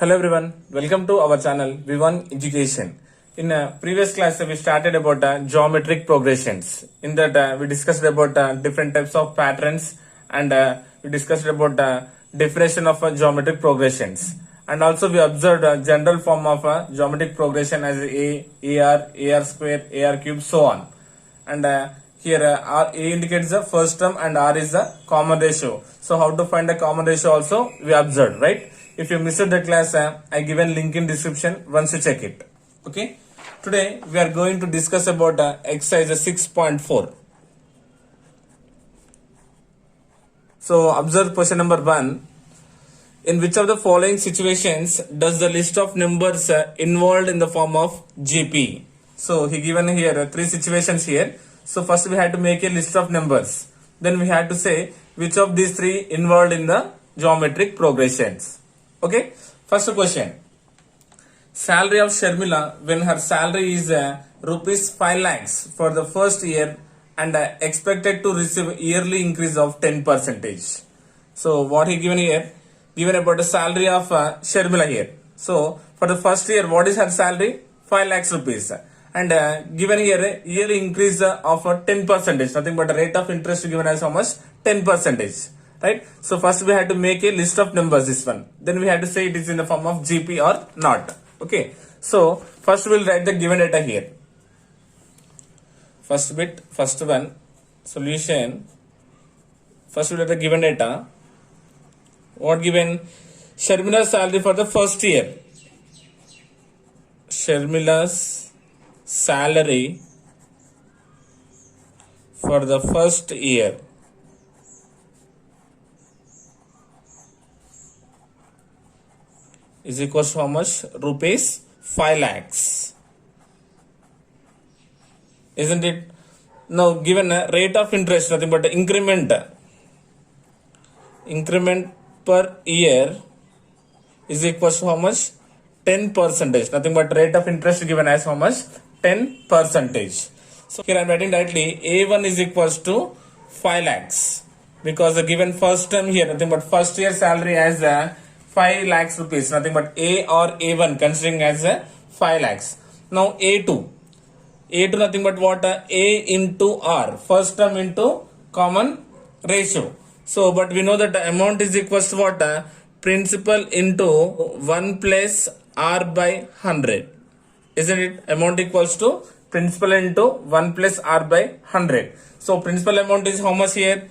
Hello everyone, welcome to our channel V1 Education. In previous class we started about geometric progressions. In that we discussed about different types of patterns and we discussed about definition of geometric progressions. And also we observed a general form of geometric progression as AR square, AR cube, so on. And here A indicates the first term and R is the common ratio. So how to find the common ratio also we observed, right? If you missed the class, I given link in description once you check it. Okay. Today we are going to discuss about exercise 6.4. So observe question number 1. In which of the following situations does the list of numbers involved in the form of GP? So he given here three situations here. So first we had to make a list of numbers. Then we had to say which of these three involved in the geometric progressions. Okay, first question. Salary of Sharmila when her salary is rupees 5 lakhs for the first year and expected to receive yearly increase of 10%. So what he given here? Given about the salary of Sharmila here. So for the first year, what is her salary? 5 lakhs rupees. And given here yearly increase of 10%. Nothing but the rate of interest given as how much? 10%. Right? So first we had to make a list of numbers, this one. Then we had to say it is in the form of GP or not. Okay. So first we'll write the given data here. First bit, first one, solution. First we'll write the given data. What given? Sharmila's salary for the first year. Sharmila's salary for the first year is equals to how much? Rupees 5 lakhs. Isn't it? Now given a rate of interest, nothing but increment per year is equals to how much? 10%. Nothing but rate of interest given as how much? 10%. So here I am writing directly A1 is equals to 5 lakhs because the given first term here, nothing but first year salary as 5 lakhs rupees, nothing but A or A1 considering as 5 lakhs. Now A2 nothing but what? A into R, first term into common ratio. So but we know that the amount is equals to what? Principal into 1 plus R by 100. Isn't it? Amount equals to principal into 1 plus R by 100. So principal amount is how much here?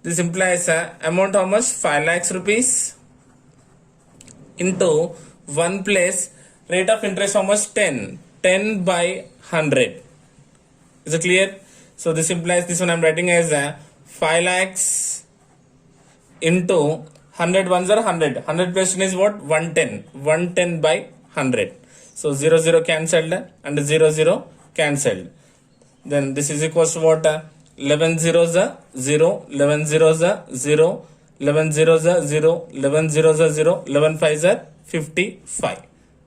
This implies amount how much? 5 lakhs rupees into 1 plus rate of interest how much? 10 by 100. Is it clear? So this implies this one I am writing as 5 lakhs into 100 ones are 100. 100 plus 10 is what? 110. 110 by 100. So 0 cancelled and 0 cancelled. Then this is equals to what? 11 zeros are 0, 11 zeros are 0, 11 zeros are 0, 11 zeros are 0, 11 fives are 55.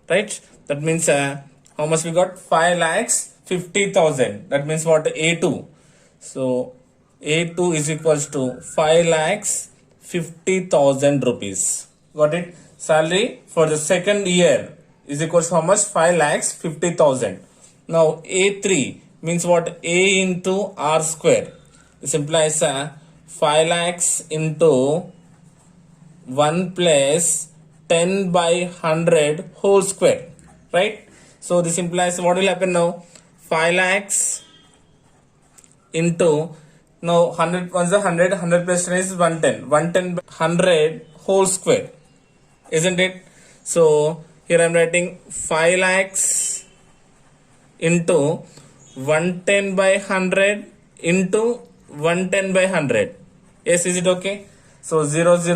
Right? That means how much we got? 5 lakhs 50,000. That means what? A2. So A2 is equals to 5 lakhs 50,000 rupees. Got it? Salary for the second year is equals to how much? 5 lakhs 50,000. Now A3 means what? A into R square. This implies 5 lakhs into 1 plus 10 by 100 whole square. Right? So this implies what will happen now? 5 lakhs into now 100 ones are 100, 100 plus 10 is 110. 110 by 100 whole square. Isn't it? So here I am writing 5 lakhs into 110 by 100 into 110 by 100. Yes, is it okay? So 0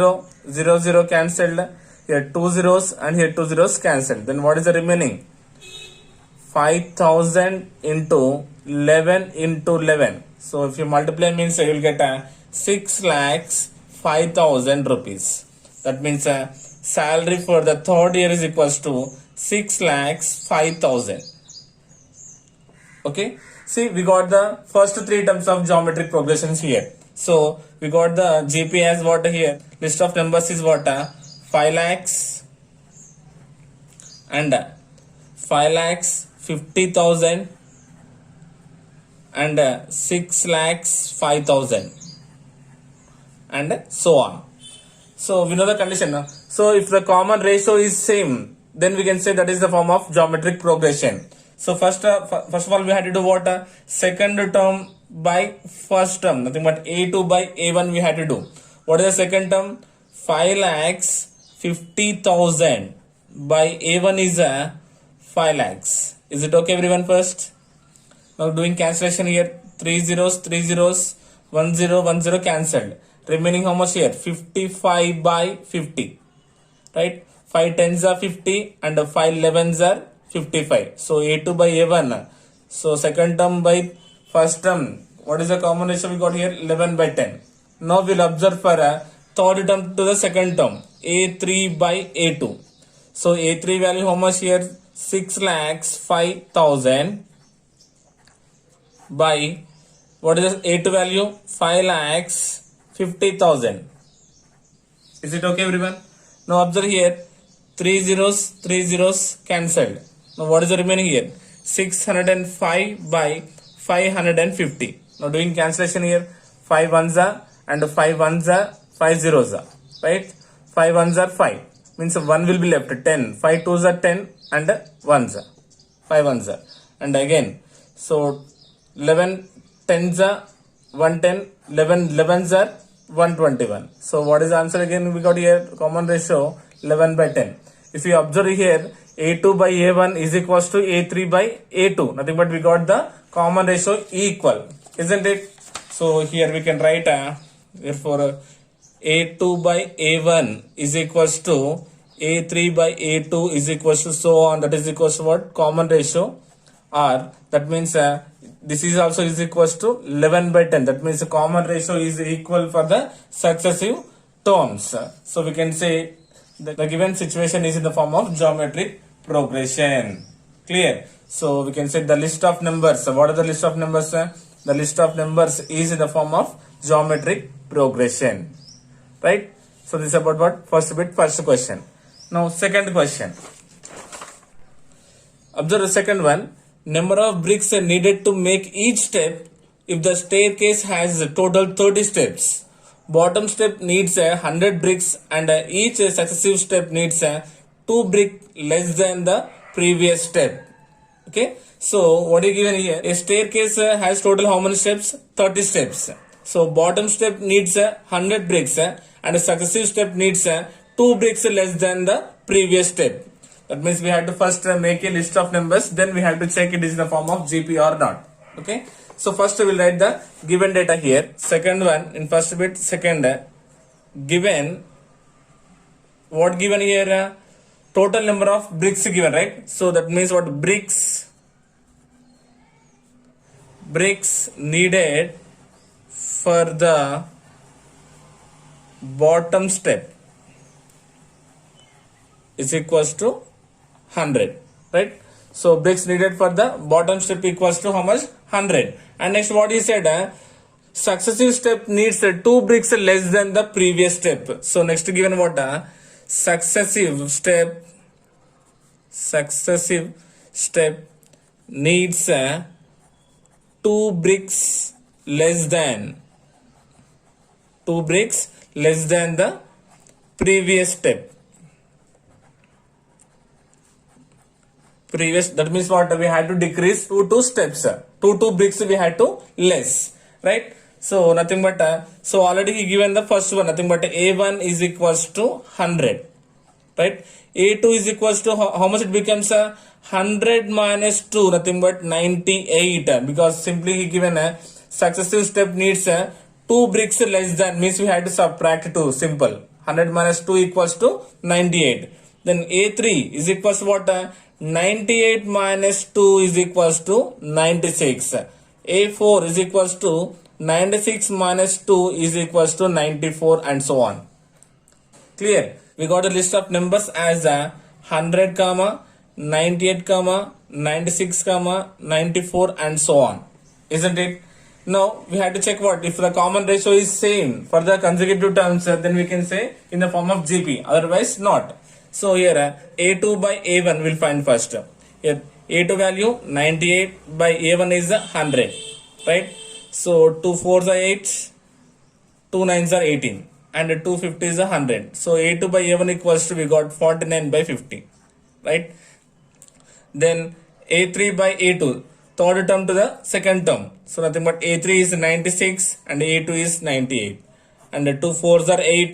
cancelled. Here 2 zeros and here 2 zeros cancelled. Then what is the remaining? 5,000 into 11 into 11. So if you multiply means you will get 6 lakhs 5,000 rupees. That means salary for the third year is equals to 6 lakhs 5,000. Okay. See, we got the first three terms of geometric progressions here. So we got the GP as what here? List of numbers is what? 5 lakhs and 5,50,000 and 6,05,000 and so on. So we know the condition now. So if the common ratio is same, then we can say that is the form of geometric progression. So first of all we had to do what? Second term by first term, nothing but A2 by A1 we had to do. What is the second term? 5,50,000 by A1 is 5 lakhs. Is it okay everyone first? Now doing cancellation here, 3 zeros, 3 zeros, 1 0, 1 0 cancelled. Remaining how much here? 55 by 50. Right? 5 tens are 50 and 5 11s are 55. So A2 by A1. So second term by first term. What is the common ratio we got here? 11 by 10. Now we'll observe for a third term to the second term. A3 by A2. So A3 value how much here? 6,05,000 by what is the A2 value? 5,50,000. Is it okay everyone? Now observe here, 3 zeros cancelled. Now what is the remaining here? 605 by 550. Now doing cancellation here, 5 ones are and 5 ones are 5 zeros are, right? 5 ones are 5, means 1 will be left, 10. 5 twos are 10 and 1s are 5 ones are, and again so 11 tens are 110, 11 11s are 121. So what is the answer again? We got here common ratio 11 by 10. If you observe here, A2 by A1 is equals to A3 by A2. Nothing but we got the common ratio equal, isn't it? So here we can write therefore A2 by A1 is equals to A3 by A2 is equals to so on. That is equals to what? Common ratio, or that means this is also is equals to 11 by 10. That means the common ratio is equal for the successive terms. So we can say the given situation is in the form of geometric progression. Clear? So we can say the list of numbers. What are the list of numbers? The list of numbers is in the form of geometric progression. Right? So this is about what? First bit, first question. Now second question. Observe the second one. Number of bricks are needed to make each step if the staircase has a total 30 steps. Bottom step needs 100 bricks and each successive step needs 2 brick less than the previous step. Okay. So what is given here? A staircase has total how many steps? 30 steps. So bottom step needs 100 bricks and a successive step needs 2 bricks less than the previous step. That means we have to first make a list of numbers, then we have to check it is in the form of GP or not. Okay. So first we will write the given data here. Second one in first bit, second given, what given here? Total number of bricks given, right? So that means what? Bricks needed for the bottom step is equals to 100, right? So bricks needed for the bottom step equals to how much? 100. And next what he said, successive step needs 2 bricks less than the previous step. So next given what? Successive step needs 2 bricks less than the previous step. That means what? We had to decrease 2 steps. 2 bricks we had to less, right? So nothing but so already he given the first one, nothing but A1 is equals to 100, right? A2 is equals to how much it becomes? 100 minus 2, nothing but 98, because simply he given a successive step needs 2 bricks less than, means we had to subtract 2. Simple. 100 minus 2 equals to 98. Then A3 is equals to what? 98 minus 2 is equals to 96. A4 is equals to 96 minus 2 is equals to 94, and so on. Clear? We got a list of numbers as 100, 98, 96, 94, and so on. Isn't it? Now we have to check what? If the common ratio is same for the consecutive terms, then we can say in the form of GP. Otherwise not. So here A2 by A1 will find first. Here A2 value 98 by A1 is 100, right? So 2 4s are 8, 2 9s are 18, and 250 is 100. So A2 by A1 equals to, we got 49 by 50, right? Then A3 by A2, third term to the second term. So nothing but A3 is 96 and A2 is 98. And 2 4s are 8,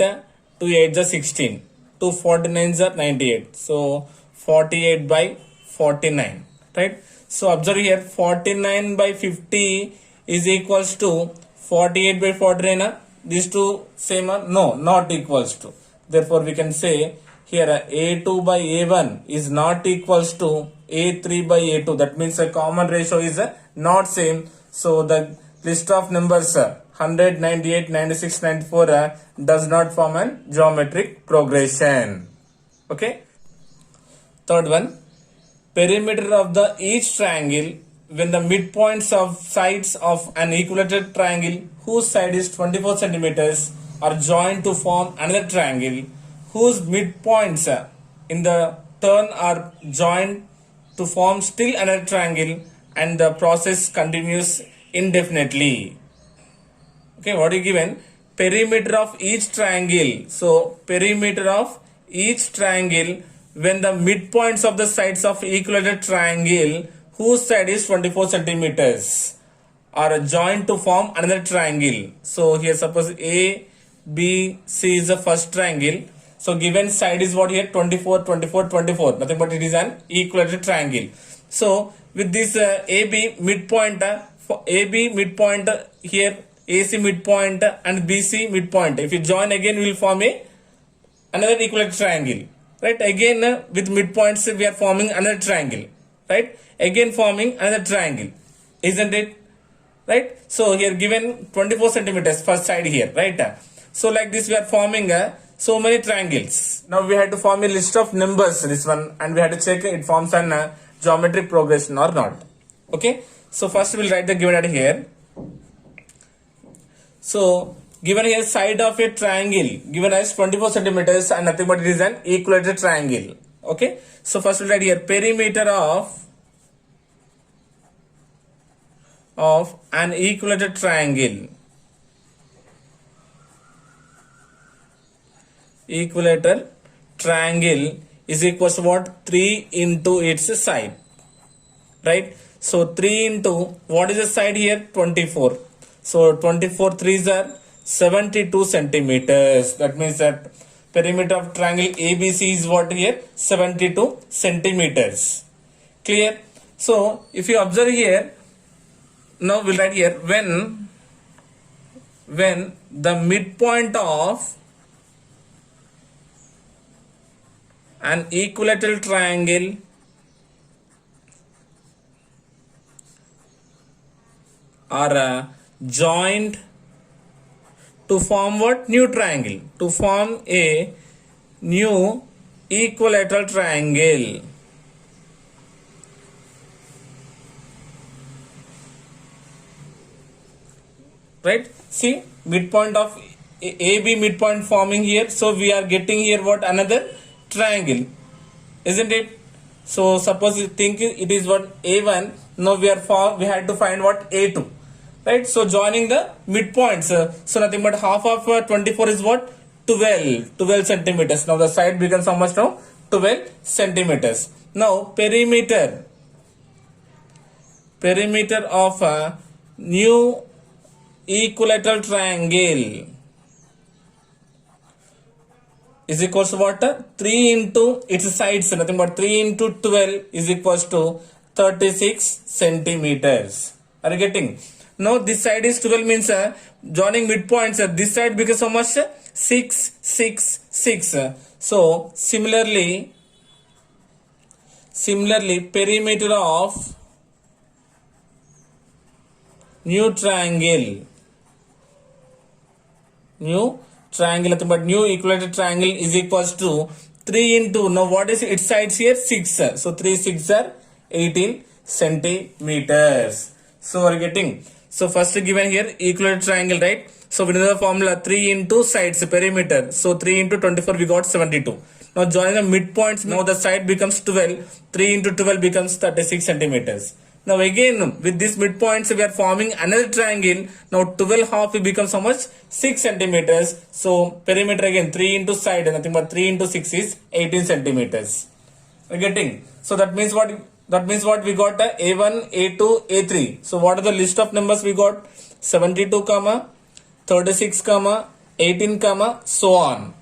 2 8s are 16, 2 49s are 98. So 48 by 49, right? So observe here, 49 by 50 is equals to 48 by 49. These two same are? No, not equals to. Therefore we can say here A2 by A1 is not equals to A3 by A2. That means a common ratio is not same. So the list of numbers 100, 98, 96, 94 does not form a geometric progression. Okay. Third one, perimeter of the each triangle when the midpoints of sides of an equilateral triangle whose side is 24 centimeters are joined to form another triangle whose midpoints in the turn are joined to form still another triangle, and the process continues indefinitely. Okay, what is given? Perimeter of each triangle. So perimeter of each triangle when the midpoints of the sides of equilateral triangle whose side is 24 centimeters are joined to form another triangle. So here suppose A, B, C is the first triangle. So given side is what here? 24, 24, 24. Nothing but it is an equilateral triangle. So with this AB midpoint, for AB midpoint here, AC midpoint and BC midpoint, if you join again, we will form another equilateral triangle. Right? Again with midpoints we are forming another triangle. Right? Again forming another triangle. Isn't it? Right? So here given 24 centimeters first side here. Right? So like this we are forming so many triangles. Now we had to form a list of numbers, this one, and we had to check it forms an geometric progression or not. Okay. So first we'll write the given data here. So given here side of a triangle given as 24 centimeters and nothing but it is an equilateral triangle. Okay. So first we'll write here perimeter of an equilateral triangle. Equilateral triangle is equals to what? 3 into its side. Right? So 3 into what is the side here? 24. So 24 3s are 72 centimeters. That means that perimeter of triangle ABC is what here? 72 centimeters. Clear? So if you observe here, now we'll write here when the midpoint of an equilateral triangle are joined to form what? New triangle. To form a new equilateral triangle. Right? See, midpoint of AB midpoint forming here. So we are getting here what? Another triangle. Isn't it? So suppose you think it is what? A1. Now we had to find what? A2. Right? So joining the midpoints. So nothing but half of 24 is what? 12 centimeters. Now the side becomes how much now? 12 centimeters. Now perimeter of a new equilateral triangle is equals to what? 3 into its sides. Nothing but 3 into 12 is equals to 36 centimeters. Are you getting? Now this side is 12 means joining midpoints. This side becomes how much? 6, 6, 6. So similarly perimeter of new triangle, nothing but new equilateral triangle is equals to 3 into, now what is its sides here? 6. So 3 6 are 18 centimeters. So are you getting? So first given here equilateral triangle, right? So we know the formula 3 into sides perimeter. So 3 into 24 we got 72. Now join the midpoints. Now the side becomes 12. 3 into 12 becomes 36 centimeters. Now again with these midpoints we are forming another triangle. Now 12 half becomes how much? 6 centimeters. So perimeter again 3 into side, nothing but 3 into 6 is 18 centimeters. We're getting. So that means what? That means what we got? A1, A2, A3. So what are the list of numbers we got? 72 comma 36 comma 18 comma so on.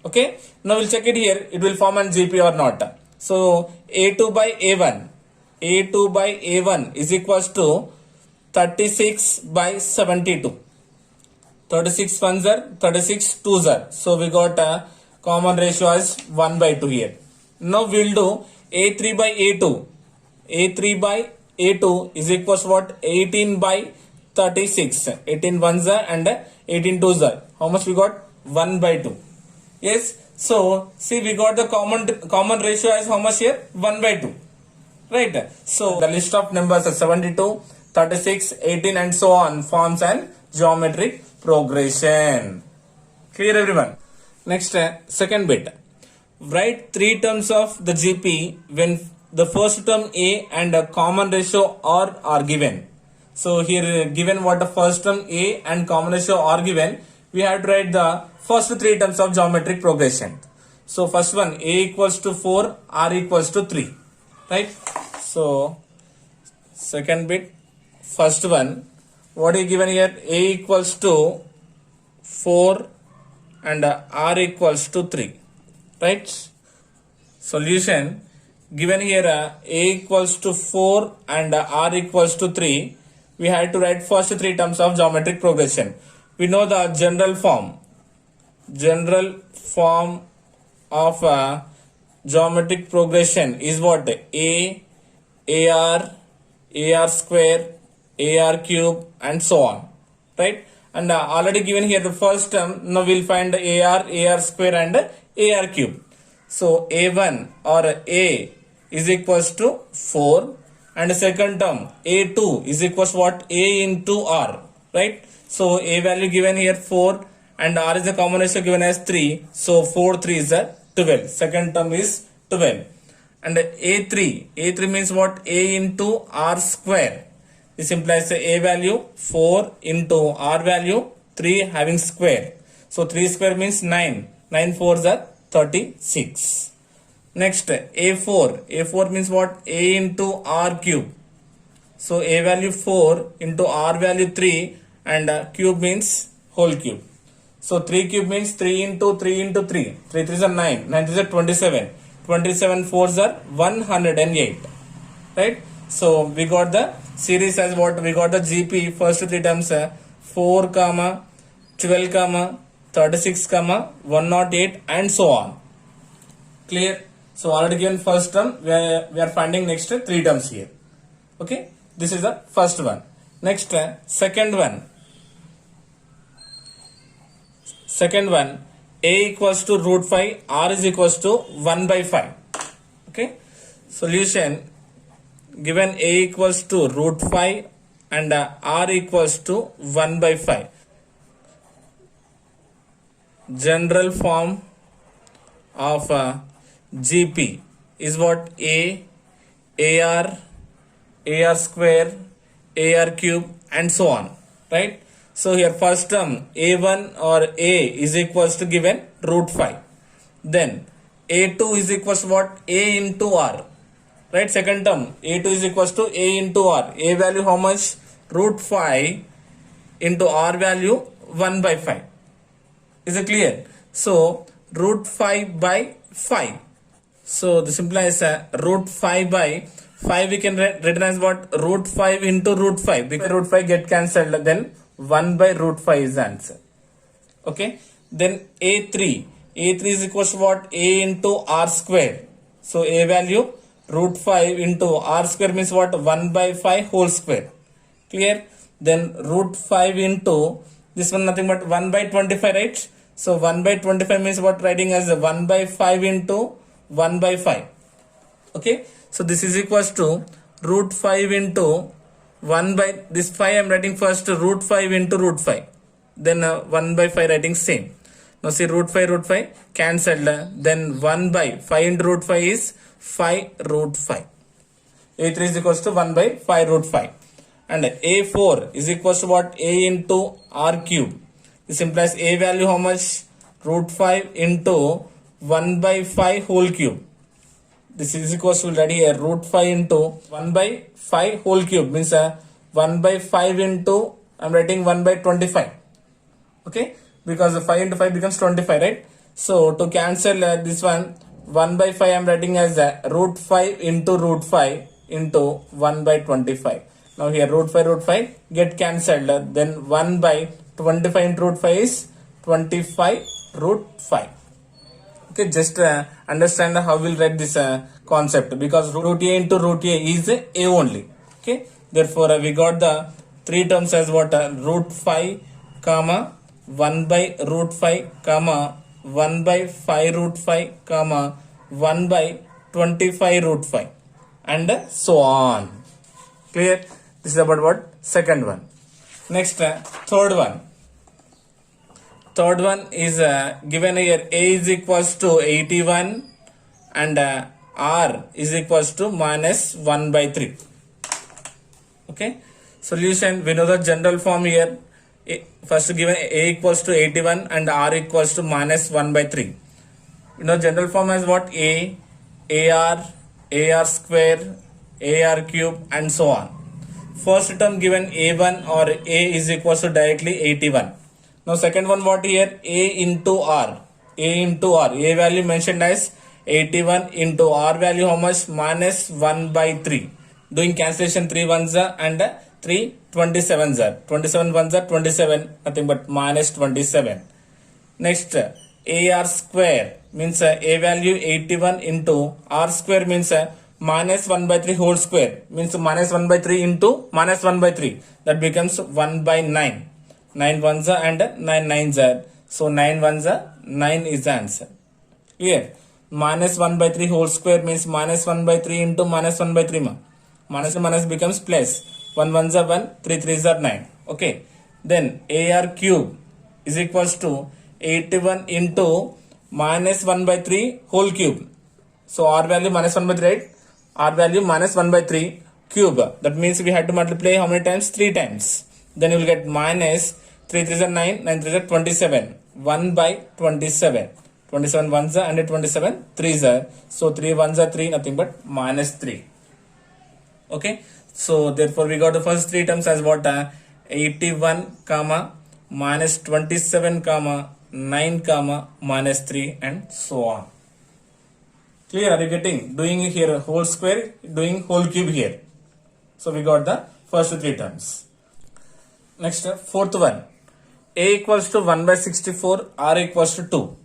Okay. Now we'll check it here. It will form an GP or not. So A2 by A1. A2 by A1 is equals to 36 by 72. 36 ones are 36 twos are. So we got a common ratio as 1 by 2 here. Now we'll do A3 by A2. A3 by A2 is equals to what? 18 by 36. 18 ones are and 18 twos are. How much we got? 1 by 2. Yes. So see, we got the common ratio as how much here? 1 by 2. Right. So the list of numbers are 72, 36, 18 and so on forms an geometric progression. Clear everyone? Next, second bit. Write 3 terms of the GP when the first term A and a common ratio R are given. So here given what the first term A and common ratio are given, we have to write the first 3 terms of geometric progression. So first one, A equals to 4, R equals to 3. Right? So second bit, first one, what is given here? A equals to 4 and R equals to 3. Right? Solution, given here A equals to 4 and R equals to 3, we had to write first 3 terms of geometric progression. We know the general form of geometric progression is what? AR square, AR cube and so on. Right? And already given here the first term, now we'll find AR square and AR cube. So A1 or A is equals to 4 and the second term A2 is equals to what? A into R. Right? So A value given here 4 and R is the common ratio given as 3. So 4 3 is 12. Second term is 12. And A3 means what? A into R square. This implies A value 4 into R value 3 having square. So 3 square means 9. 9 4s are 36. Next, A4 means what? A into R cube. So A value 4 into R value 3 and cube means whole cube. So 3 cube means 3 into 3 into 3. 3 3s are 9. 9 3s are 27. 27 4s are 108. Right? So we got the series as what? We got the GP first 3 terms 4 comma 12 comma 36 comma 108 and so on. Clear? So already given first term, we are finding next 3 terms here. Okay, this is the first one. Next, second one. A equals to root 5, R is equals to 1 by 5. Okay, solution, given A equals to root 5 and R equals to 1 by 5. General form of GP is what? AR square, AR cube and so on. Right? So here first term A1 or A is equals to given root 5. Then A2 is equals to what? A into R. Right? Second term A2 is equals to A into R. A value how much? Root 5 into R value 1 by 5. Is it clear? So root 5 by 5. So this implies root 5 by 5 we can written as what? Root 5 into root 5. Because root 5 get cancelled, then 1 by root 5 is the answer. Okay. Then A3 is equals to what? A into R square. So A value root 5 into R square means what? 1 by 5 whole square. Clear? Then root 5 into this one nothing but 1 by 25, right? So 1 by 25 means what? Writing as 1 by 5 into 1 by 5. Okay. So this is equals to root 5 into 1 by this 5 I am writing first root 5 into root 5. Then 1 by 5 writing same. Now see root 5 cancelled. Then 1 by 5 into root 5 is 5 root 5. A3 is equals to 1 by 5 root 5. And A4 is equals to what? A into R cube. This implies A value how much? Root 5 into 1 by 5 whole cube. This is equals to already here root 5 into 1 by 5 whole cube means 1 by 5 into I'm writing 1 by 25. Okay, because the 5 into 5 becomes 25, right? So to cancel this 1 by 5 I'm writing as root 5 into root 5 into 1 by 25. Now here root 5 get cancelled. Then 1 by 25 into root 5 is 25 root 5. Okay, just understand how we'll write this concept, because root a into root a is a only. Okay, therefore we got the three terms as what? Root 5 comma 1 by root 5 comma 1 by 5 root 5 comma 1 by 25 root 5 and so on. Clear? This is about what? Second one. Next, third one. Third one is given here a is equals to 81 and r is equals to minus 1 by 3. Okay, solution, we know the general form here. First given a equals to 81 and r equals to minus 1 by 3. You know general form as what? ar square, ar cube and so on. First term given a1 or a is equals to directly 81. Now second one what here? A into r. A value mentioned as 81 into r value how much? Minus 1 by 3. Doing cancellation 3 ones and 3 27s are. 27 ones are 27, nothing but minus 27. Next, ar square means a value 81 into r square means minus 1 by 3 whole square means minus 1 by 3 into minus 1 by 3. That becomes 1 by 9. 9 ones are and 9 nines are. So 9 ones are 9 is the answer. Clear? Minus 1 by 3 whole square means minus 1 by 3 into minus 1 by 3 ma. Minus becomes plus. 1 ones are 1, 3 threes are 9. Okay. Then ar cube is equals to 81 into minus 1 by 3 whole cube. So r value minus 1 by 3, right? R value minus 1 by 3 cube. That means we had to multiply how many times? 3 times. Then you will get minus 3 3s are 9, 9 3s are 27. 1 by 27. 27 ones are and 27 3s are. So 3 ones are 3, nothing but minus 3. Okay. So therefore we got the first three terms as what? 81 comma minus 27 comma 9 comma minus 3 and so on. Clear? Are you getting? Doing here whole square, doing whole cube here. So we got the first three terms. Next, fourth one. A equals to 1 by 64, r equals to 2.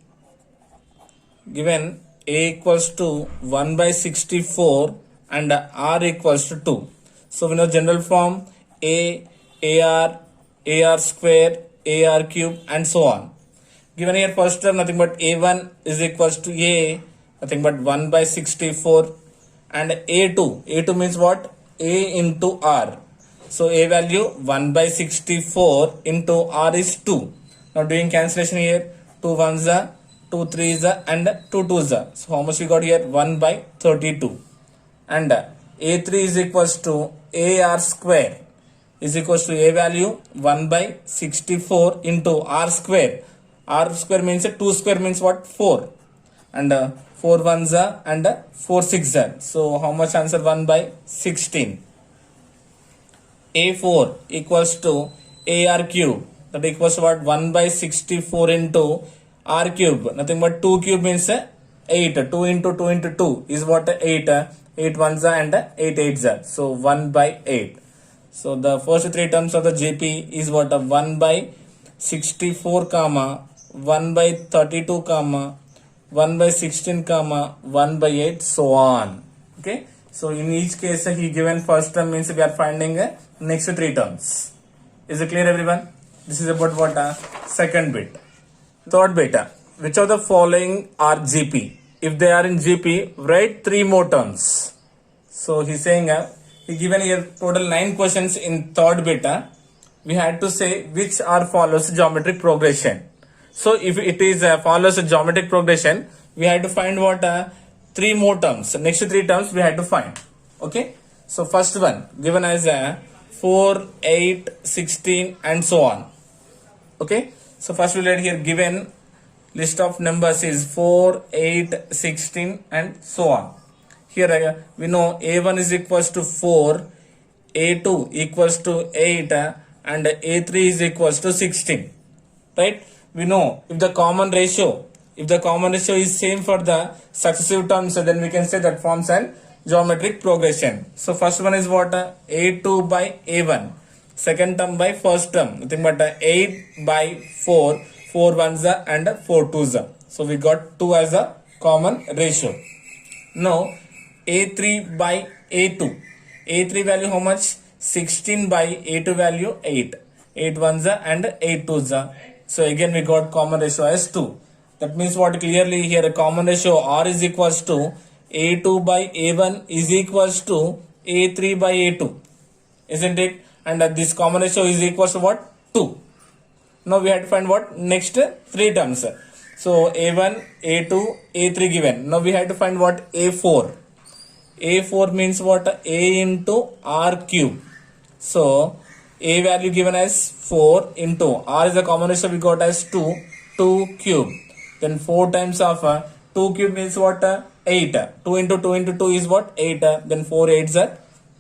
Given a equals to 1 by 64 and r equals to 2. So we know general form ar square, ar cube and so on. Given here first term nothing but a1 is equals to a, nothing but 1 by 64 and a2 means what? A into r. So a value 1 by 64 into r is 2. Now doing cancellation here, 2 ones are, 2 3s are and 2 2s are. So how much we got here? 1 by 32. And a3 is equals to ar square is equals to a value 1 by 64 into r square. R square means 2 square means what? 4. And 4 ones are and 4 6 are. So how much answer? 1 by 16. A4 equals to ar cube. That equals to what? 1 by 64 into r cube. Nothing but 2 cube means 8. 2 into 2 into 2 is what? 8. 8 ones are and 8 eights are. So 1 by 8. So the first three terms of the JP is what? 1 by 64 comma 1 by 32 comma 1 by 16 comma 1 by 8 so on. Okay. So in each case he given first term means we are finding next three terms. Is it clear everyone? This is about what? Second bit. Third bit. Which of the following are GP? If they are in GP, write 3 more terms. So he's saying he given here total 9 questions in third bit. We had to say which are follows geometric progression. So if it is follows a geometric progression, we have to find what three more terms. Next three terms we have to find. Okay. So first one given as 4, 8, 16 and so on. Okay. So first we let here given list of numbers is 4, 8, 16 and so on. Here we know A1 is equals to 4, A2 equals to 8 and A3 is equals to 16. Right? We know if the common ratio is same for the successive terms, then we can say that forms an geometric progression. So first one is what? A2 by A1. Second term by first term. Nothing but 8 by 4. 4 ones and 4 twos. So we got 2 as a common ratio. Now A3 by A2. A3 value how much? 16 by A2 value 8. 8 ones and 8 twos. So again we got common ratio as 2. That means what? Clearly here a common ratio R is equals to A2 by A1 is equals to A3 by A2. Isn't it? And this common ratio is equals to what? 2. Now we have to find what? Next three terms. So A1, A2, A3 given. Now we have to find what? A4. A4 means what? A into R cube. So A value given as 4 into R is the common ratio we got as 2. 2 cube. Then 4 times of 2 cube means what? 8. 2 into 2 into 2 is what? 8. Then 4 8s are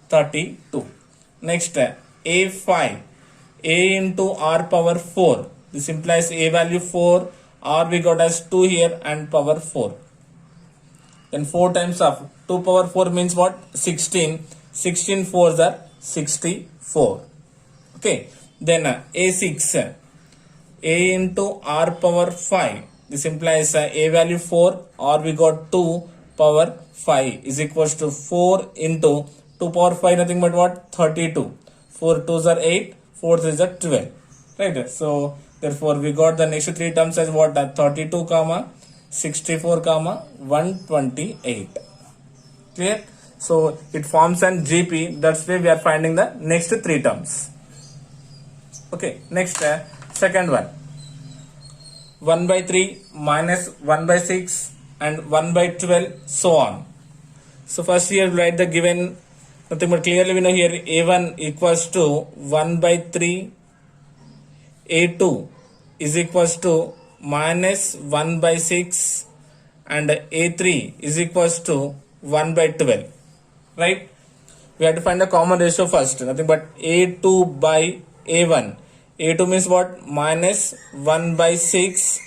32. Next A5. A into R power 4. This implies A value 4. R we got as 2 here and power 4. Then 4 times of 2 power 4 means what? 16. 16 4s are 64. Okay. Then A6. A into R power 5. This implies A value 4. R we got 2 power 5 is equals to 4 into 2 power 5 nothing but what? 32. 4 2s are 8. 4 3s are 12. Right. So therefore we got the next three terms as what? 32 comma 64 comma 128. Clear? So it forms an GP. That's why we are finding the next three terms. Okay. Next second one. 1 by 3 minus 1 by 6 and 1 by 12 so on. So first here write the given nothing but clearly we know here A1 equals to 1 by 3. A2 is equals to minus 1 by 6 and A3 is equals to 1 by 12. Right? We have to find the common ratio first. Nothing but A2 by A1. A2 means what? Minus 1 by 6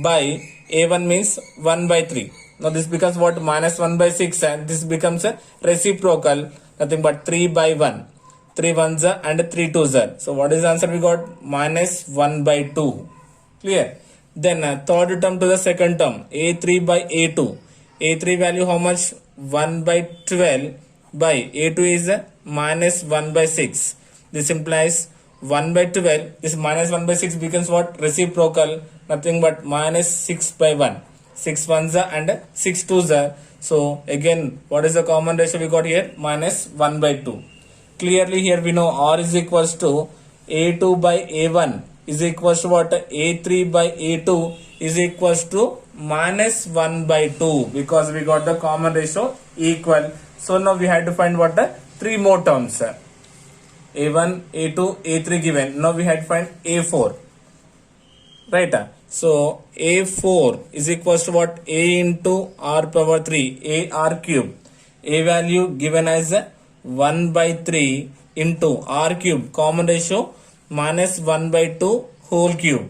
by A1 means 1 by 3. Now this becomes what? Minus 1 by 6 and this becomes a reciprocal. Nothing but 3 by 1. 3 ones and 3 twos. So what is the answer we got? Minus 1 by 2. Clear? Then third term to the second term. A3 by A2. A3 value how much? 1 by 12 by A2 is minus 1 by 6. This implies 1 by 12. This minus 1 by 6 becomes what? Reciprocal. Nothing but minus 6 by 1. 6 ones and 6 twos. So again what is the common ratio we got here? Minus 1 by 2. Clearly here we know R is equals to A2 by A1 is equals to what? A3 by A2 is equals to minus 1 by 2 because we got the common ratio equal. So now we had to find what? The three more terms. A1, A2, A3 given. Now we had to find A4. Right? So A4 is equals to what? A into R power 3. A R cube. A value given as 1 by 3 into R cube. Common ratio minus 1 by 2 whole cube.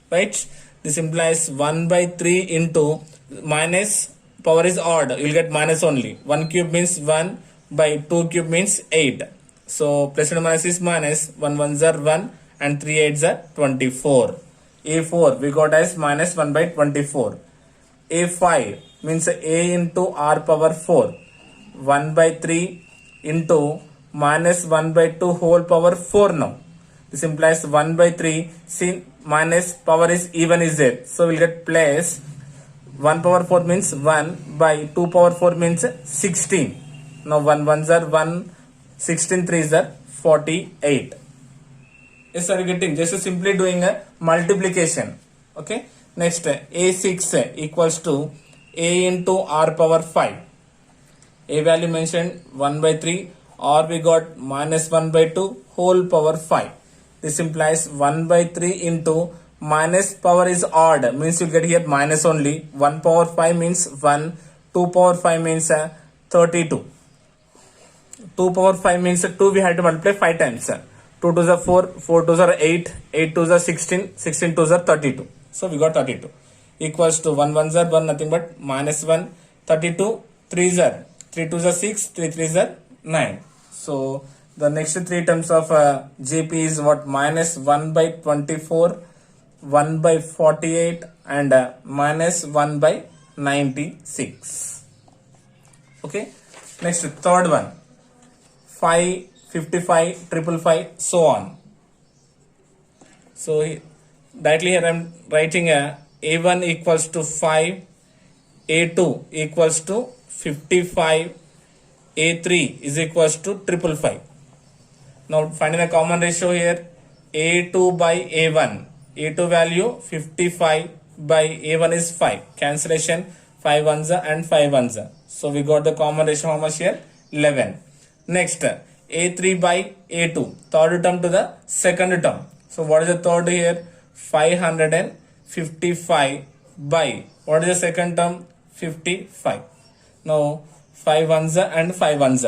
Right? This implies 1 by 3 into minus power is odd. You will get minus only. 1 cube means 1 by 2 cube means 8. So plus and minus is minus. 1 ones are 1 and 3 8s are 24. A4 we got as minus 1 by 24. A5 means A into R power 4. 1 by 3 into minus 1 by 2 whole power 4 now. This implies 1 by 3 see minus power is even is there. So we'll get plus 1 power 4 means 1 by 2 power 4 means 16. Now 1 ones are 1, 16 threes are 48. Yes, are you getting? Just simply doing a multiplication. Okay. Next, a6 equals to a into r power 5. A value mentioned 1 by 3, or we got minus 1 by 2 whole power 5. This implies 1 by 3 into minus power is odd, means you get here minus only. 1 power 5 means 1, 2 power 5 means 32. 2 power 5 means 2 we had to multiply 5 times. 2 to the 4, 4 to the 8, 8 to the 16, 16 to the 32. So we got 32 equals to 1 1 1 nothing but minus 1, 32, 3 0, 3 to the 6, 3 3 0, 9. So the next three terms of GP is what? Minus 1 by 24, 1 by 48 and minus 1 by 96. Okay. Next, third one, 5, 55, 555, so on. So directly here I am writing a1 equals to 5, a2 equals to 55, a3 is equals to 555. Now finding the common ratio here, a2 by a1, a2 value 55 by a1 is 5, cancellation 5 ones and 5 ones. So we got the common ratio how much here? 11. Next, a3 by a2, third term to the second term. So what is the third here? 555 by, what is the second term? 55. Now 5 ones and 5 ones,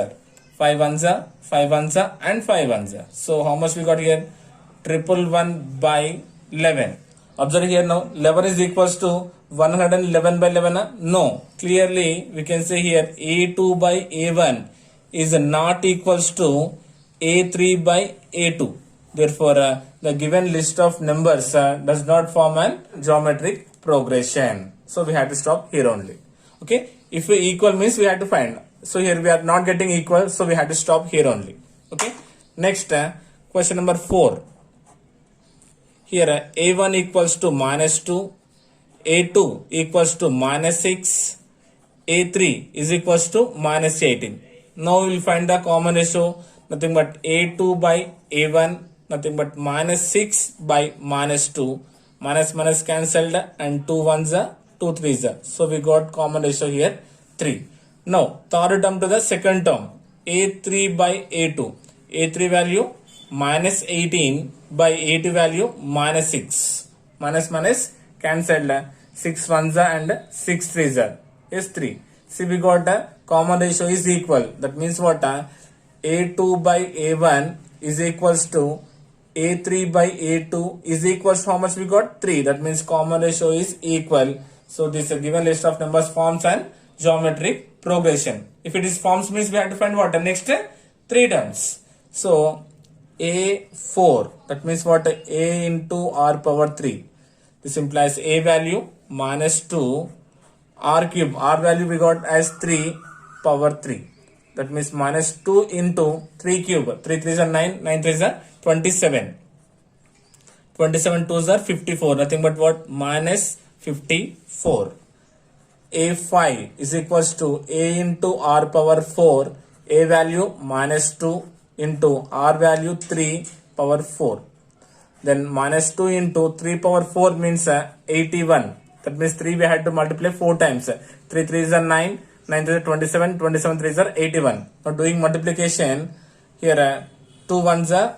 5 ones, 5 ones and 5 ones. So how much we got here? 111 by 11. Observe here now, 11 is equals to 111 by 11. No, clearly we can say here a2 by a1 is not equals to a3 by a2. Therefore, the given list of numbers does not form a geometric progression. So we have to stop here only. Okay. If we equal means we have to find. So here we are not getting equal. So we have to stop here only. Okay. Next, question number 4. Here a1 equals to minus 2. a2 equals to minus 6. a3 is equals to minus 18. Now we will find the common ratio. Nothing but a2 by a1. Nothing but minus 6 by minus 2. Minus minus cancelled and 2 ones are 2 threes are. So we got common ratio here 3. Now third term to the second term, a3 by a2. a3 value minus 18 by a2 value minus 6. Minus minus cancelled 6 ones are and 6 threes are is 3. See, we got a common ratio is equal. That means what? a2 by a1 is equals to a3 by a2 is equals to how much we got? 3. That means common ratio is equal. So this given list of numbers forms an geometric progression. If it is forms means we have to find what? The next 3 terms. So a4, that means what? a into r power 3. This implies a value minus 2 r cube. R value we got as 3 power 3. That means minus 2 into 3 cube. 3 3s are 9, 9 3s are 27. 27 2s are 54. Nothing but what? Minus 54. a5 is equals to a into r power 4. A value minus 2 into r value 3 power 4. Then minus 2 into 3 power 4 means 81. That means 3 we had to multiply 4 times. 3 3s are 9. 9 3s are 27. 27 3s are 81. Now doing multiplication here 2 1s are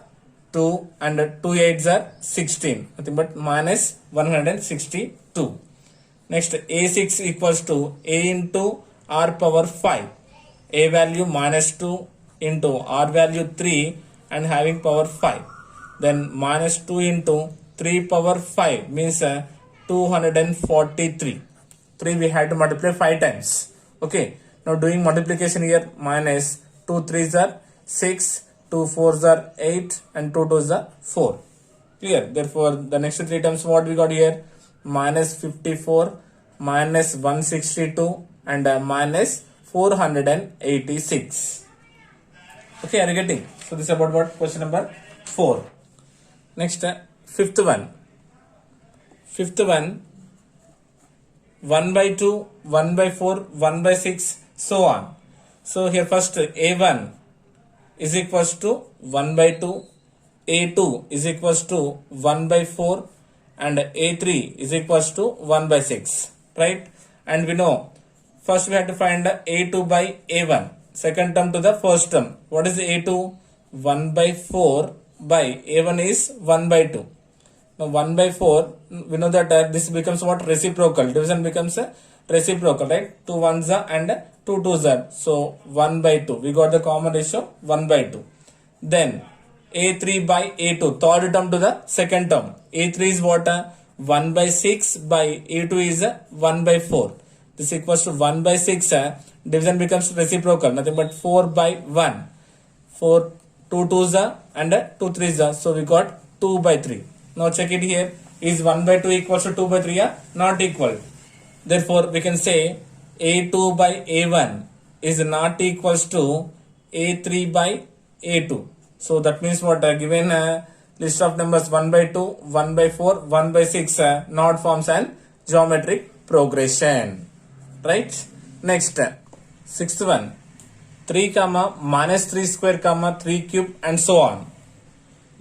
2 and 2 8s are 16. Nothing but minus 162. Next, a6 equals to a into r power 5. A value minus 2 into r value 3 and having power 5. Then minus 2 into 3 power 5 means 243. 3 we had to multiply 5 times. Okay. Now doing multiplication here, minus 2 3s are 6, 2 4s are 8 and 2 2s are 4. Clear. Therefore, the next 3 terms what we got here? Minus 54, minus 162 and minus 486. Okay, are you getting? So this is about what? Question number 4. Next, fifth one. Fifth one, 1 by 2, 1 by 4, 1 by 6, so on. So here first a1 is equals to 1 by 2, a2 is equals to 1 by 4 and a3 is equals to 1 by 6, right? And we know first we have to find a2 by a1, second term to the first term. What is a2? 1 by 4 by a1 is 1 by 2. Now 1 by 4, we know that this becomes what? Reciprocal. Division becomes reciprocal, right? 2 ones are and 2 twos are. So 1 by 2. We got the common ratio 1 by 2. Then a3 by a2, third term to the second term. a3 is what? 1 by 6 by a2 is 1 by 4. This equals to 1 by 6. Division becomes reciprocal. Nothing but 4 by 1. 4, 2 twos are and 2 threes are. So we got 2 by 3. Now check it here. Is 1 by 2 equals to 2 by 3? Not equal. Therefore, we can say a2 by a1 is not equals to a3 by a2. So that means what? Given list of numbers 1 by 2, 1 by 4, 1 by 6 not forms an geometric progression. Right? Next, sixth one. 3 comma minus 3 square comma 3 cube and so on.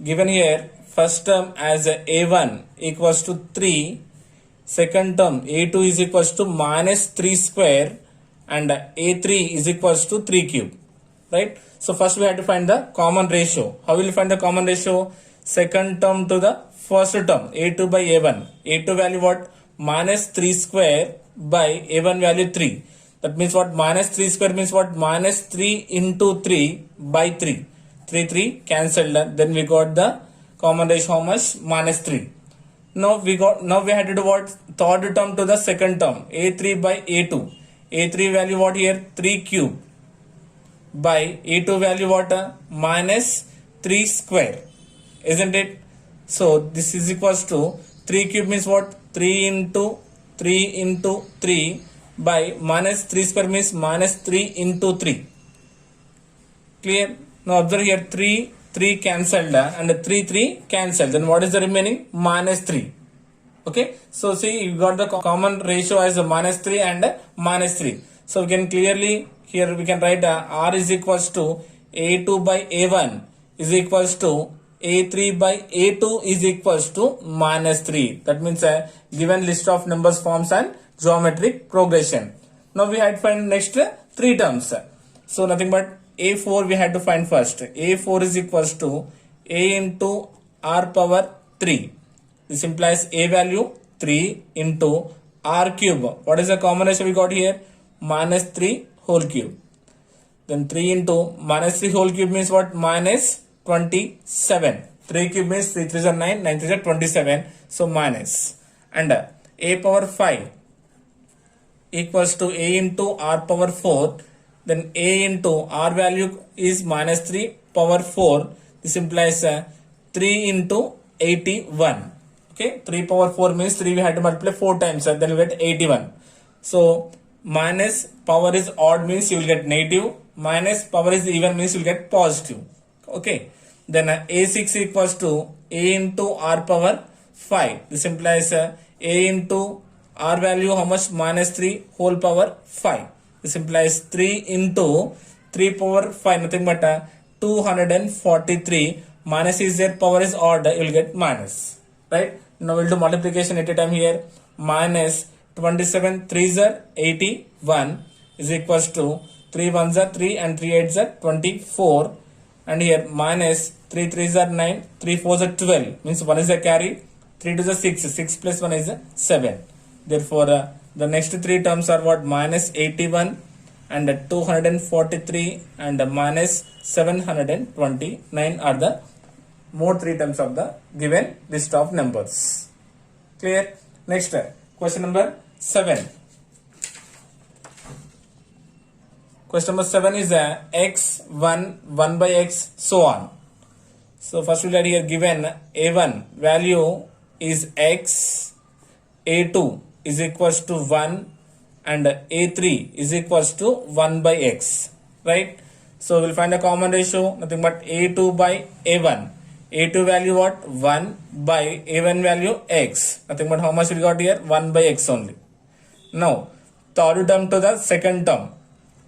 Given here, first term as a1 equals to 3, second term a2 is equals to minus 3 square and a3 is equals to 3 cube, right? So first we have to find the common ratio. How will you find the common ratio? Second term to the first term, a2 by a1. a2 value what? Minus 3 square by a1 value 3. That means what? Minus 3 square means what? Minus 3 into 3 by 3. 3 cancelled. Then we got the common ratio how much? Minus 3. Now we had to do what? Third term to the second term. a3 by a2. a3 value what here? 3 cube by a2 value what? Minus 3 square. Isn't it? So this is equals to 3 cube means what? 3 into 3 by minus 3 square means minus 3 into 3. Clear? Now observe here 3 cancelled and 3 cancelled. Then what is the remaining? Minus 3. Okay. So see, you got the common ratio as a minus 3 and minus 3. So we can clearly here we can write R is equals to A2 by A1 is equals to A3 by A2 is equals to minus 3. That means given list of numbers forms an geometric progression. Now we had to find next 3 terms. So nothing but a4 we had to find first. a4 is equals to a into r power 3. This implies a value 3 into r cube. What is the common ratio we got here? Minus 3 whole cube. Then 3 into minus 3 whole cube means what? Minus 27. 3 cube means 3 3s are 9, 9 3s are 27. So minus. And a power 5 equals to a into r power 4. Then a into r value is minus 3 power 4. This implies 3 into 81. Okay, 3 power 4 means 3 we had to multiply 4 times. Then you get 81. So minus power is odd means you will get negative. Minus power is even means you will get positive. Okay. Then a6 equals to a into r power 5. This implies a into r value how much? Minus 3 whole power 5. This implies 3 into 3 power 5 nothing but 243. Minus is there, power is odd, you will get minus. Right? Now we will do multiplication at a time here. Minus 27 3s are 81 is equals to 3 1s are 3 and 3 8s are 24. And here minus 3 3s are 9, 3 4s are 12. Means 1 is a carry, 3 2s are 6, 6 plus 1 is 7. Therefore, the next 3 terms are what? Minus 81 and 243 and minus 729 are the more 3 terms of the given list of numbers. Clear? Next, question number 7. Question number 7 is x, 1, 1 by x, so on. So first we'll add here given a1 value is x, a2 is equals to 1 and a3 is equals to 1 by x, right? So we'll find a common ratio, nothing but a2 by a1. a2 value what? 1 by a1 value x, nothing but how much we got here? 1 by x only. Now third term to the second term,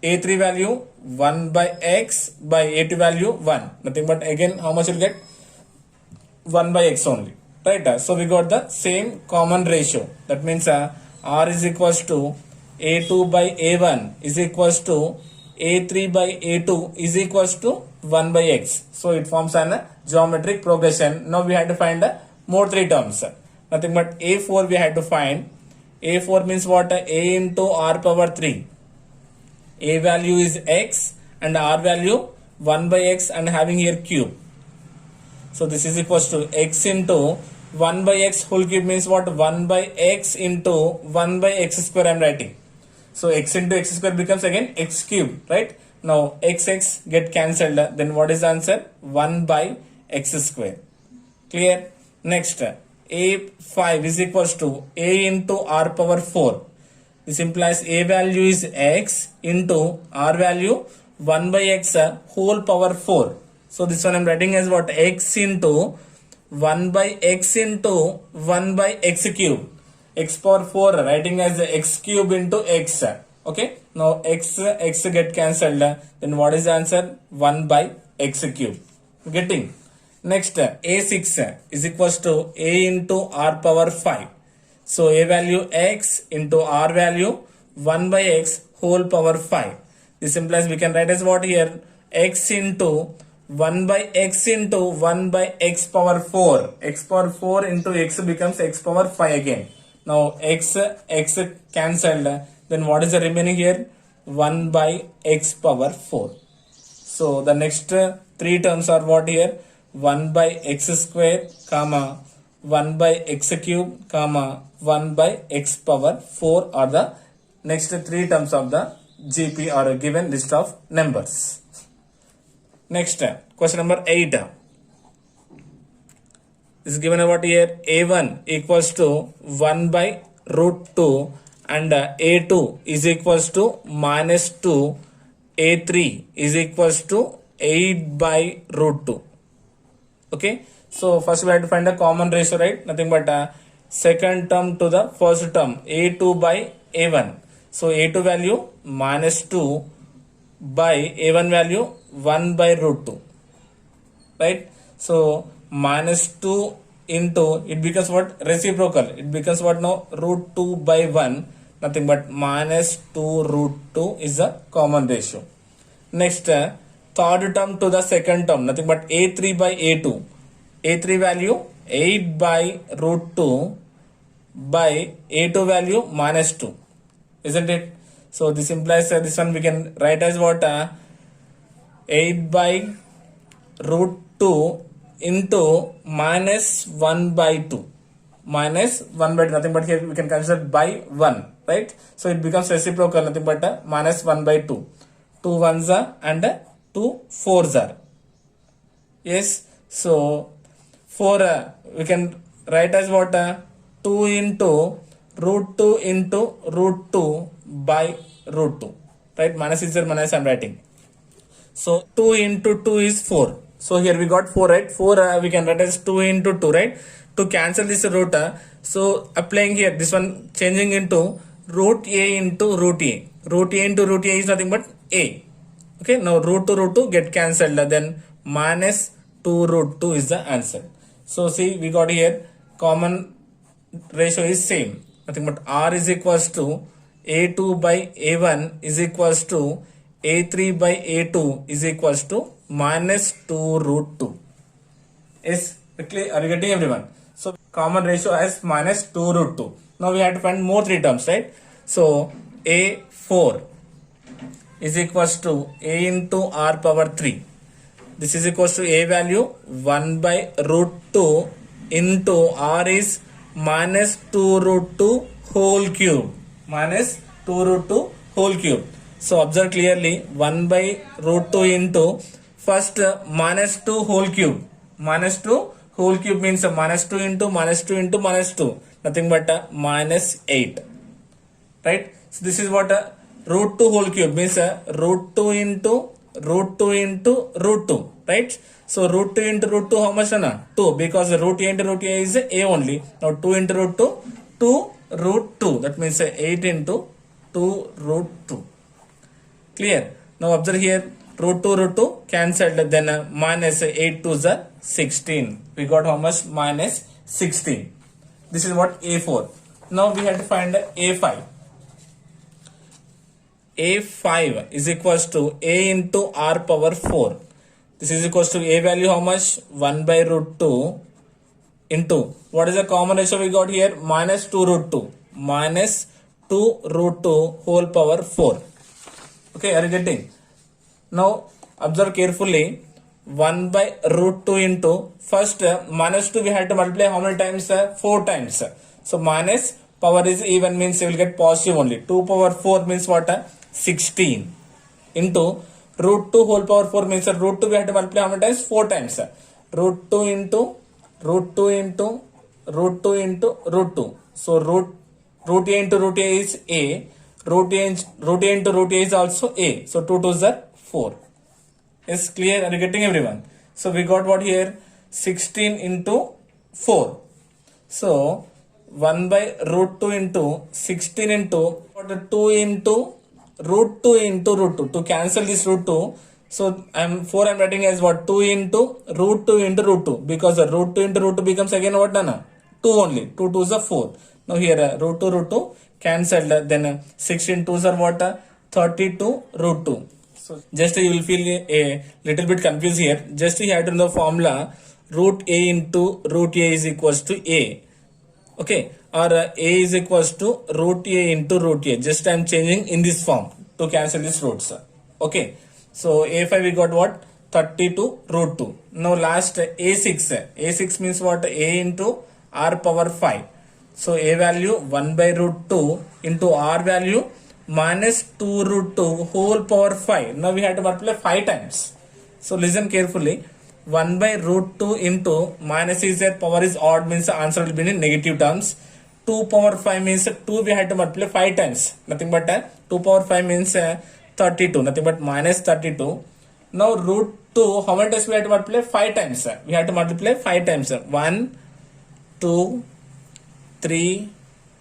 a3 value 1 by x by a2 value 1, nothing but again how much you'll get? 1 by x only. right? So we got the same common ratio. That means R is equals to A2 by A1 is equals to A3 by A2 is equals to 1 by X. So it forms an geometric progression. Now we had to find more three terms. Nothing but A4 we had to find. A4 means what? A into R power 3. A value is X and R value 1 by X and having here cube. So this is equals to X into 1 by X whole cube means what? 1 by X into 1 by X square I am writing. So X into X square becomes again X cube, right? Now X get cancelled. Then what is the answer? 1 by X square. Clear? Next, A5 is equals to A into R power 4. This implies A value is X into R value 1 by X whole power 4. So this one I am writing as what? X into 1 by X into 1 by X cube. X power 4 writing as X cube into X. Okay. Now X get cancelled. Then what is the answer? 1 by X cube. Getting? Next, A6 is equals to A into R power 5. So A value X into R value 1 by X whole power 5. This implies we can write as what here? X into 1 by X into 1 by X power 4. X power 4 into X becomes X power 5 again. Now X cancelled. Then what is the remaining here? 1 by X power 4. So the next three terms are what here? 1 by X square, comma, 1 by X cube, comma, 1 by X power 4 are the next three terms of the GP or a given list of numbers. Next, question number 8. This is given about here. A1 equals to 1 by root 2 and A2 is equals to minus 2. A3 is equals to 8 by root 2. Okay. So first we have to find a common ratio, right? Nothing but second term to the first term. A2 by A1. So A2 value minus 2 by A1 value 1 by root 2. Right? So minus 2 into, it becomes what? Reciprocal. It becomes what now? Root 2 by 1. Nothing but minus 2 root 2 is the common ratio. Next, third term to the second term. Nothing but A3 by A2. A3 value 8 by root 2 by A2 value minus 2. Isn't it? So this implies this one we can write as what? 8 by root 2 into minus 1 by 2. Minus 1 by 2. Nothing but here we can consider by 1. Right? So it becomes reciprocal. Nothing but minus 1 by 2. 2 1s are and 2 4s are. Yes. So 4 we can write as what? 2 into root 2 into root 2 by root 2. Right? Minus is there, minus I am writing. So 2 into 2 is 4. So here we got 4, right? 4 we can write as 2 into 2, right? To cancel this root, so applying here this one changing into root A into root A. Root A into root A is nothing but A. Okay, now root to root 2 get cancelled. Then minus 2 root 2 is the answer. So see, we got here common ratio is same. Nothing but R is equals to A2 by A1 is equals to A3 by A2 is equals to minus 2 root 2. Is quickly, are you getting everyone? So common ratio as minus 2 root 2. Now we have to find more three terms, right? So A4 is equals to A into R power 3. This is equals to A value 1 by root 2 into R is minus 2 root 2 whole cube. Minus 2 root 2 whole cube. So observe clearly 1 by root 2 into first minus 2 whole cube. Minus 2 whole cube means minus 2 into minus 2 into minus 2. Nothing but minus 8. Right? So this is what root 2 whole cube means root 2 into root 2 into root 2. Right? So root 2 into root 2 how much? 2, because root A into root A is A only. Now 2 into root 2, 2 root 2. That means 8 into 2 root 2. Clear? Now observe here root 2 cancelled, then minus 8 to the 16. We got how much? Minus 16. This is what A4. Now we have to find A5. A5 is equals to A into R power 4. This is equals to A value how much? 1 by root 2 into, what is the common ratio we got here? Minus 2 root 2. Minus 2 root 2 whole power 4. Okay, are you getting? Now observe carefully. 1 by root 2 into, first minus 2 we had to multiply how many times? 4 times. So minus power is even, means you will get positive only. 2 power 4 means what? 16 into root 2 whole power 4 means root 2 we have to multiply how many times? 4 times. Root 2 into root 2 into root 2 into root 2. So root A into root A is A. Root A into root A is also A. So 2 2s are 4. Is clear? Are you getting everyone? So we got what here? 16 into 4. So 1 by root 2 into 16 into what? 2 into root 2 into root 2. To cancel this root 2. So I'm writing as what? 2 into root 2 into root 2. Because the root 2 into root 2 becomes again what? 2 only. 2 2s are 4. Now here root 2 cancelled. Then 16 2s are what? 32 root 2. So just you will feel a little bit confused here. Just you have to know the formula root A into root A is equals to A. Okay, or A is equals to root A into root A. Just I am changing in this form to cancel these roots. Okay, so A5 we got what? 32 root 2. Now last A6. A6 means what? A into R power 5. So A value 1 by root 2 into R value minus 2 root 2 whole power 5. Now we have to multiply 5 times. So listen carefully. 1 by root 2 into minus is there, power is odd, means the answer will be in negative terms. 2 power 5 means 2 we had to multiply 5 times. Nothing but 2 power 5 means 32. Nothing but minus 32. Now root 2, how many times we had to multiply? 5 times. We had to multiply 5 times. 1, 2, 3,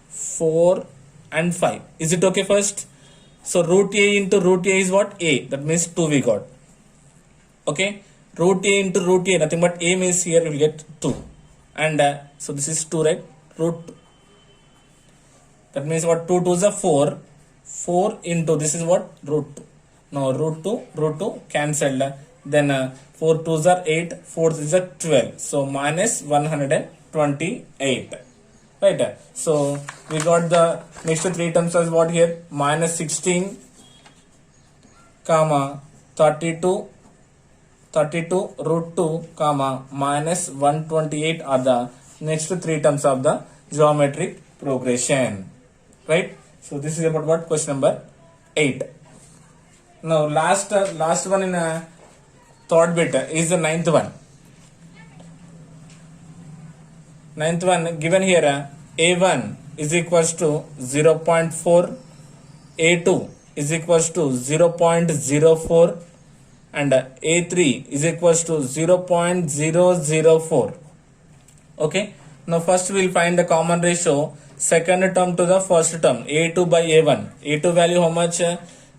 4 and 5. Is it okay first? So root A into root A is what? A. That means 2 we got. Okay. Root A into root A, nothing but A means here we will get 2. And so this is 2, right? Root 2. That means what? 2 2s are 4. 4 into this is what? Root 2. Now root 2 cancelled. Then 4 2s are 8. 4 3s are 12. So minus 128. Right? So we got the next 3 terms as what here? Minus 16, comma 32 root 2, comma minus 128 are the next 3 terms of the geometric progression. Right? So this is about what? Question number 8. Now last one in third bit is the ninth one. Ninth one given here, A1 is equals to 0.4, A2 is equals to 0.04 and A3 is equals to 0.004. Okay. Now first we will find the common ratio, second term to the first term, A2 by A1. A2 value how much?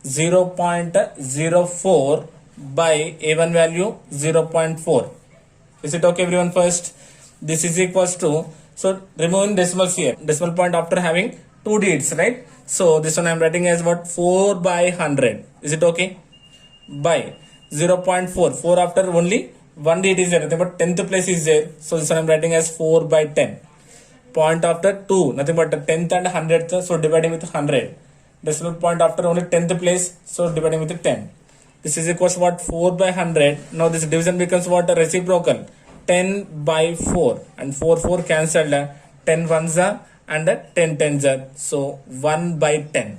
0.04 by A1 value 0.4. Is it okay everyone? First this is equals to, so removing decimals here, decimal point after having 2 digits, right? So this one I am writing as what? 4 by 100. Is it okay? By 0.4, 4 after only 1 digit is there, nothing but 10th place is there. So this one I am writing as 4 by 10. Point after 2, nothing but 10th and 100th, so dividing with 100. Decimal point after only 10th place, so dividing with 10. This is equals to what? 4 by 100. Now this division becomes what? A reciprocal. 10 by 4 and 4 cancelled. 10 ones are and 10 tens are. So 1 by 10.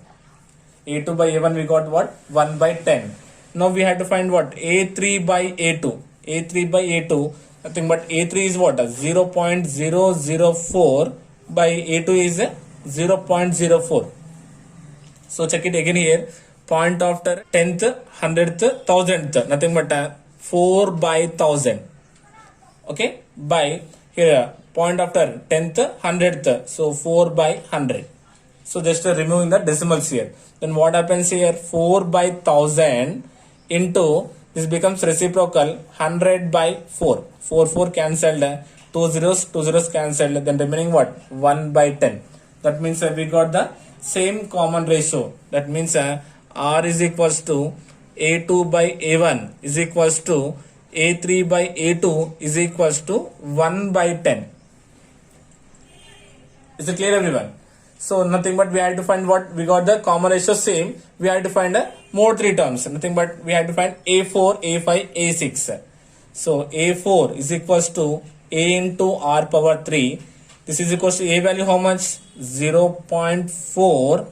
A2 by A1 we got what? 1 by 10. Now we have to find what? A3 by A2. A3 by A2. Nothing but A3 is what? 0.004 by A2 is 0.04. So check it again here. Point after 10th, 100th, 1000th. Nothing but 4 by 1000. Okay. By here point after 10th, 100th. So 4 by 100. So just removing the decimals here. Then what happens here? 4 by 1000 into, this becomes reciprocal, 100 by 4. 4 cancelled. two zeros cancelled, then remaining what? 1 by 10. That means we got the same common ratio. That means R is equals to A2 by A1 is equals to A3 by A2 is equals to 1 by 10. Is it clear, everyone? So nothing but we had to find what? We got the common ratio same. We had to find more three terms. Nothing but we had to find A4, A5, A6. So A4 is equals to A into R power 3. This is equals to A value how much? 0.4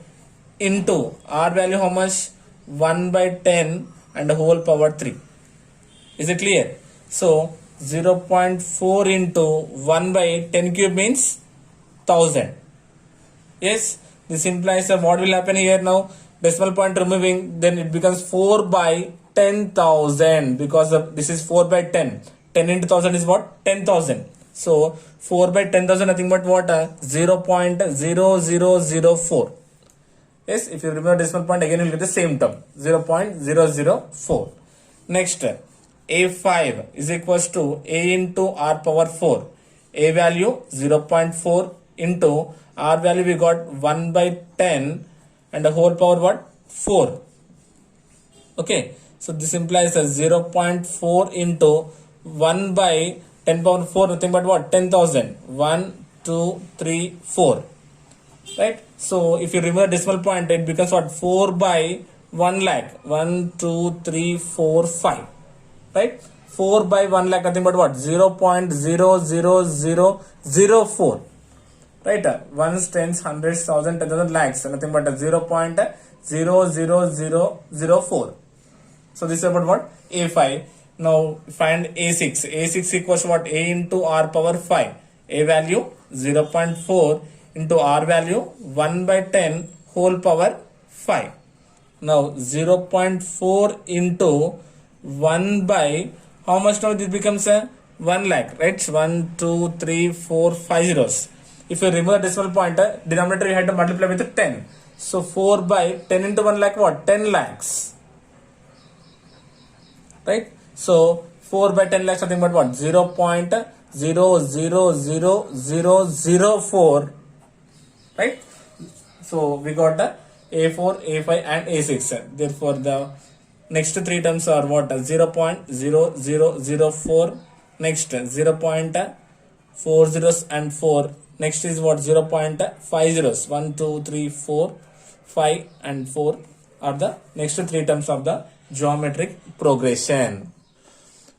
into R value how much? 1 by 10 and the whole power 3. Is it clear? So 0.4 into 1 by 10 cube means 1000. Yes, this implies that what will happen here now? Decimal point removing, then it becomes 4 by 10,000 because this is 4 by 10. 10 into 1000 is what? 10,000. So 4 by 10,000 nothing but what? 0.0004. Yes, if you remember decimal point again you will get the same term. 0.004. Next, A5 is equals to A into R power 4. A value 0.4 into R value we got 1 by 10 and the whole power what? 4. Okay. So this implies a 0.4 into 1 by 10 power 4 nothing but what? 10,000. 1, 2, 3, 4. Right. So if you remember decimal point it becomes what? 4 by 1 lakh. 1, 2, 3, 4, 5. Right. 4 by 1 lakh nothing but what? 0.00004. Right, ones, tens, hundreds, thousand, 10,000, lakhs, nothing but 0.00004. So this is about what? A5. Now find A6. A6 equals what? A into R power 5. A value 0.4 into R value 1 by 10 whole power 5. Now 0.4 into 1 by how much now this becomes a 1 lakh, right? 1, 2, 3, 4, 5 zeros. If you remove the decimal point, denominator you had to multiply with 10. So 4 by 10 into 1 lakh what? 10 lakhs. Right? So 4 by 10 lakhs nothing but what? 0.000004. Right? So we got the A4, A5 and A6. Therefore the next three terms are what? 0.0004. Next 0.4 zeros and 4. Next is what? 0.5 zeros. 1, 2, 3, 4, 5 and 4 are the next three terms of the geometric progression.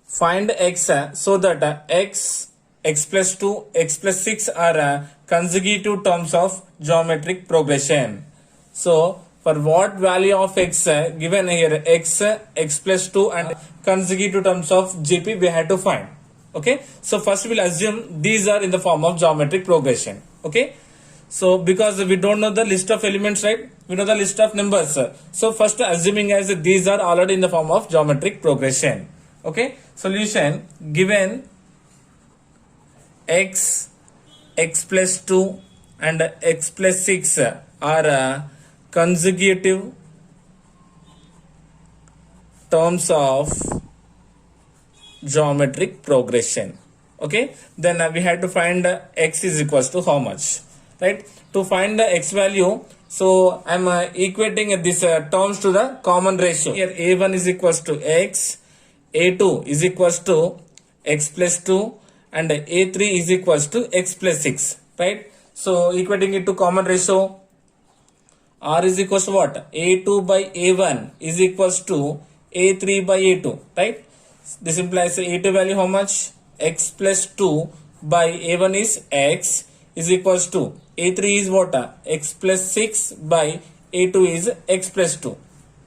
Find x so that x plus 2, x plus 6 are consecutive terms of geometric progression. So for what value of x given here x plus 2 and consecutive terms of GP we had to find. Okay, so first we'll assume these are in the form of geometric progression. Okay, so because we don't know the list of elements, right? We know the list of numbers. So first assuming as these are already in the form of geometric progression. Okay, solution given x plus 2 and x plus 6 are consecutive terms of geometric progression. Okay, then we had to find x is equals to how much, right? To find the x value, so I'm equating this terms to the common ratio. Here a1 is equals to x, a2 is equals to x plus 2 and a3 is equals to x plus 6, right? So equating it to common ratio, r is equals to what? A2 by a1 is equals to a3 by a2, right? This implies a2 value how much? X plus 2 by a1 is x is equals to a3 is what? X plus 6 by a2 is x plus 2.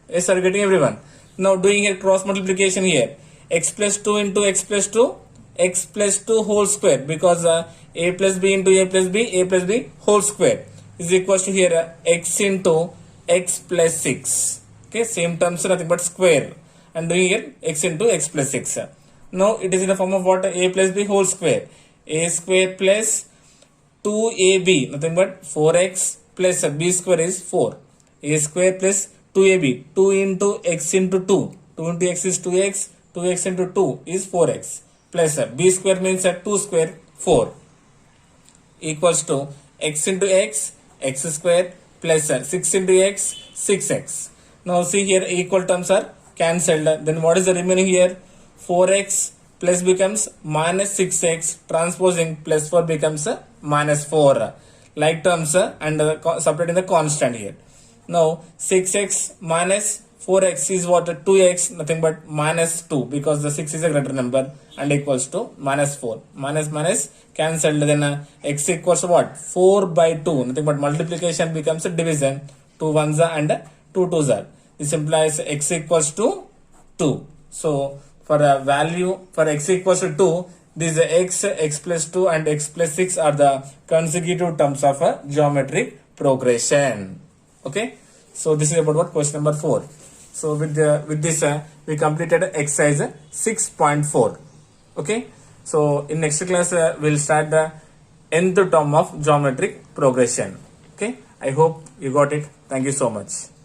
Yes, are you getting everyone? Now doing a cross multiplication here. X plus 2 into x plus 2, x plus 2 whole square, because a plus b into a plus b whole square is equals to here x into x plus 6. Okay, same terms, nothing but square. And doing here x into x plus 6. Now it is in the form of what? A plus b whole square. A square plus 2ab, nothing but 4x plus b square is 4. A square plus 2ab, 2 into x into 2. 2 into x is 2x, 2x into 2 is 4x. Plus b square means 2 square, 4 equals to x into x, x square plus 6 into x, 6x. Now see here equal terms are cancelled. Then what is the remaining here? 4x plus becomes minus 6x, transposing plus 4 becomes minus 4. Like terms and separating the constant here. Now 6x minus 4x is what? 2x, nothing but minus 2, because the 6 is a greater number, and equals to minus 4. Minus minus cancelled, then x equals to what? 4 by 2, nothing but multiplication becomes a division. 2 ones are and 2 twos are. This implies x equals to 2. So for a value for x equals to 2, these x plus 2 and x plus 6 are the consecutive terms of a geometric progression. Okay, so this is about what? Question number 4. So with this we completed exercise 6.4. Okay, so in next class we'll start the nth term of geometric progression. Okay, I hope you got it. Thank you so much.